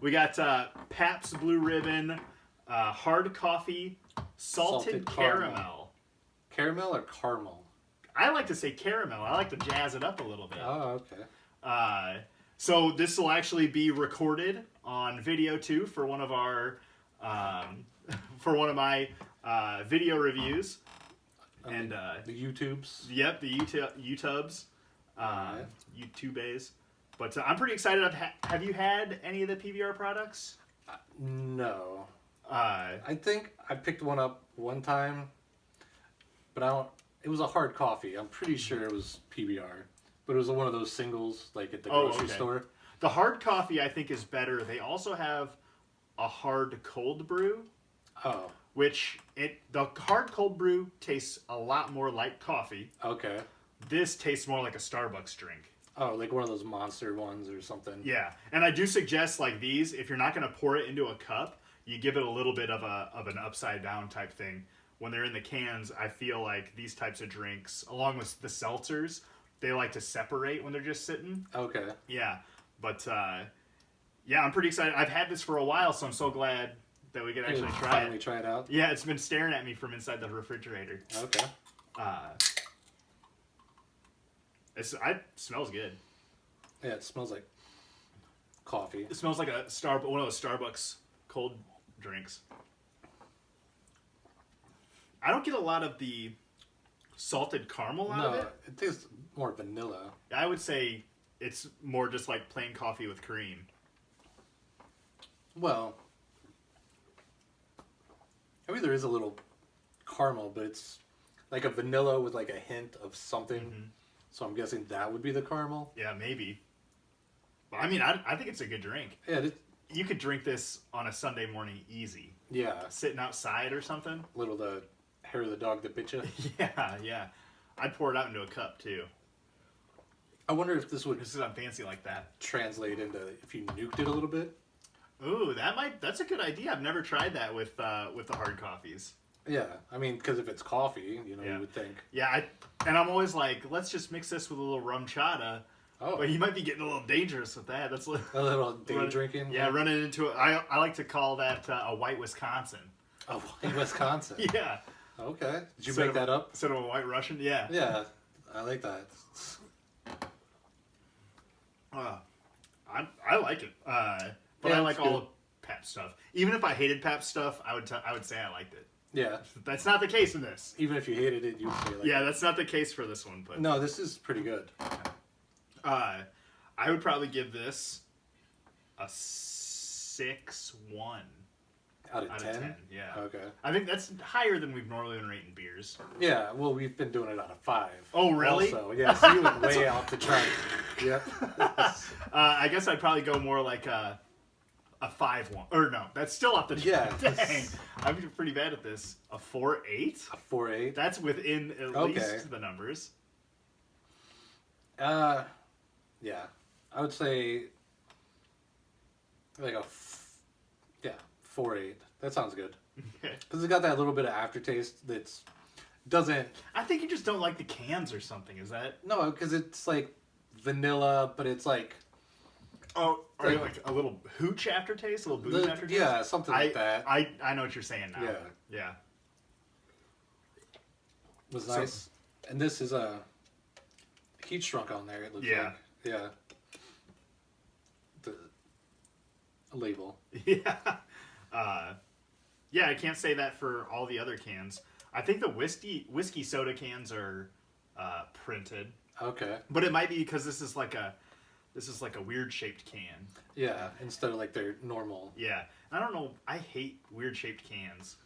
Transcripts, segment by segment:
We got Pabst Blue Ribbon, hard coffee, salted caramel. Caramel or caramel? I like to say caramel. I like to jazz it up a little bit. Oh, okay. So this will actually be recorded on video too for one of our for one of my video reviews. And the YouTubes. Yep, the YouTubes, Right. YouTubes. But I'm pretty excited. Have you had any of the PBR products? No. Uh, I think I picked one up one time, but I don't. It was a hard coffee. I'm pretty sure it was PBR, but it was one of those singles like at the grocery store. The hard coffee I think is better. They also have a hard cold brew. Oh. Which the hard cold brew tastes a lot more like coffee. Okay. This tastes more like a Starbucks drink. Oh, like one of those monster ones or something. Yeah, and I do suggest like these. If you're not going to pour it into a cup, you give it a little bit of an upside down type thing. When they're in the cans, I feel like these types of drinks, along with the seltzers, they like to separate when they're just sitting. Okay. Yeah, but yeah, I'm pretty excited. I've had this for a while, so I'm so glad that we could actually finally try it out. Yeah, it's been staring at me from inside the refrigerator. Okay. It smells good. Yeah, it smells like coffee. It smells like one of those Starbucks cold drinks. I don't get a lot of the salted caramel out of it. It tastes more vanilla. I would say it's more just like plain coffee with cream. Well, I mean there is a little caramel, but it's like a vanilla with like a hint of something. Mm-hmm. So I'm guessing that would be the caramel. Yeah, maybe. But I mean, I think it's a good drink. Yeah, you could drink this on a Sunday morning easy. Yeah. Sitting outside or something. Little the hair of the dog that bit you. Yeah. I'd pour it out into a cup too. I wonder if this would This is fancy like that. Translate into if you nuked it a little bit. Ooh, that's a good idea. I've never tried that with the hard coffees. Yeah, I mean, because if it's coffee, you would think. Yeah, and I'm always like, let's just mix this with a little rum chata. Oh. But you might be getting a little dangerous with that. That's a little day drinking. Yeah, running into it. I like to call that a white Wisconsin. A white Wisconsin. Yeah. Okay. Did you make that up? Instead of a white Russian? Yeah. Yeah, I like that. I like it. But yeah, I like all of Pabst stuff. Even if I hated Pabst stuff, I would say I liked it. Yeah. That's not the case in this. Even if you hated it, you'd say like yeah, that's not the case for this one. But no, this is pretty good. I would probably give this a 6-1 out of 10. Yeah. Okay. I think that's higher than we've normally been rating beers. Yeah. Well, we've been doing it out of 5. Oh, really? Also, yeah. So you went way off the chart. Yep. I guess I'd probably go more like a 5-1. Or no, that's still off the chart. Yeah. Dang. I'm pretty bad at this. A 4-8? A 4-8? That's within at least the numbers. Yeah. I would say like 4-8. That sounds good. Because it's got that little bit of aftertaste that's doesn't... I think you just don't like the cans or something, is that... No, because it's like vanilla, but it's like... Oh, are you like a little hooch aftertaste? A little booze aftertaste? Yeah, something like that. I know what you're saying now. Yeah. It was nice. And this is a heat shrunk on there, it looks like. Yeah. The label. Yeah. Yeah, I can't say that for all the other cans. I think the whiskey soda cans are printed. Okay. But it might be because this is like a weird shaped can. Yeah, instead of like their normal. Yeah. I don't know. I hate weird shaped cans.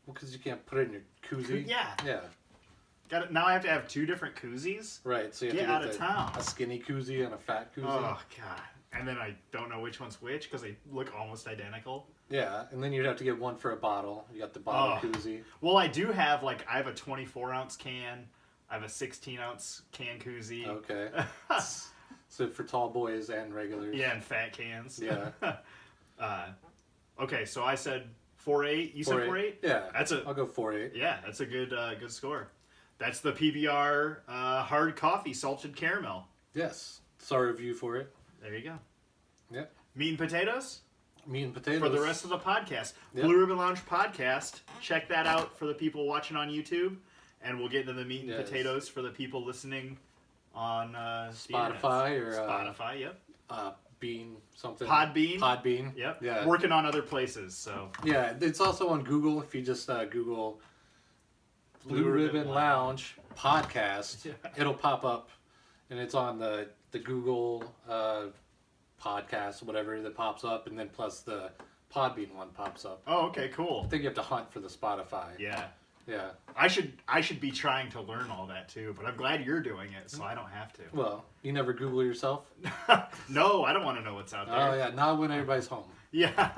Well, because you can't put it in your koozie. Yeah. Yeah. Got it. Now I have to have 2 different koozies. Right. So you have get to out of town. A skinny koozie and a fat koozie. Oh god. And then I don't know which one's which because they look almost identical. Yeah, and then you'd have to get one for a bottle. You got the bottle koozie. Well, I do have I have a 24-ounce can. I have a 16-ounce can koozie. Okay. So for tall boys and regulars. Yeah, and fat cans. Yeah. Okay, so I said 4.8. You said 4.8? Yeah. I'll go 4.8. Yeah, that's a good score. That's the PBR hard coffee salted caramel. Yes. It's our review for it. There you go. Yep. Meat and potatoes? Meat and potatoes. for the rest of the podcast. Yep. Blue Ribbon Lounge podcast. Check that out for the people watching on YouTube, and we'll get into the meat and potatoes for the people listening on Spotify or Spotify. Yep. Bean something. Podbean. Yep. Yeah. Working on other places. So yeah, it's also on Google. If you just Google Blue Ribbon Lounge podcast, it'll pop up, and it's on the Google podcast, whatever that pops up, and then plus the Podbean one pops up. Oh, okay, cool. I think you have to hunt for the Spotify. Yeah. Yeah. I should be trying to learn all that too, but I'm glad you're doing it, so I don't have to. Well, you never Google yourself? No, I don't want to know what's out there. Oh yeah, not when everybody's home. Yeah.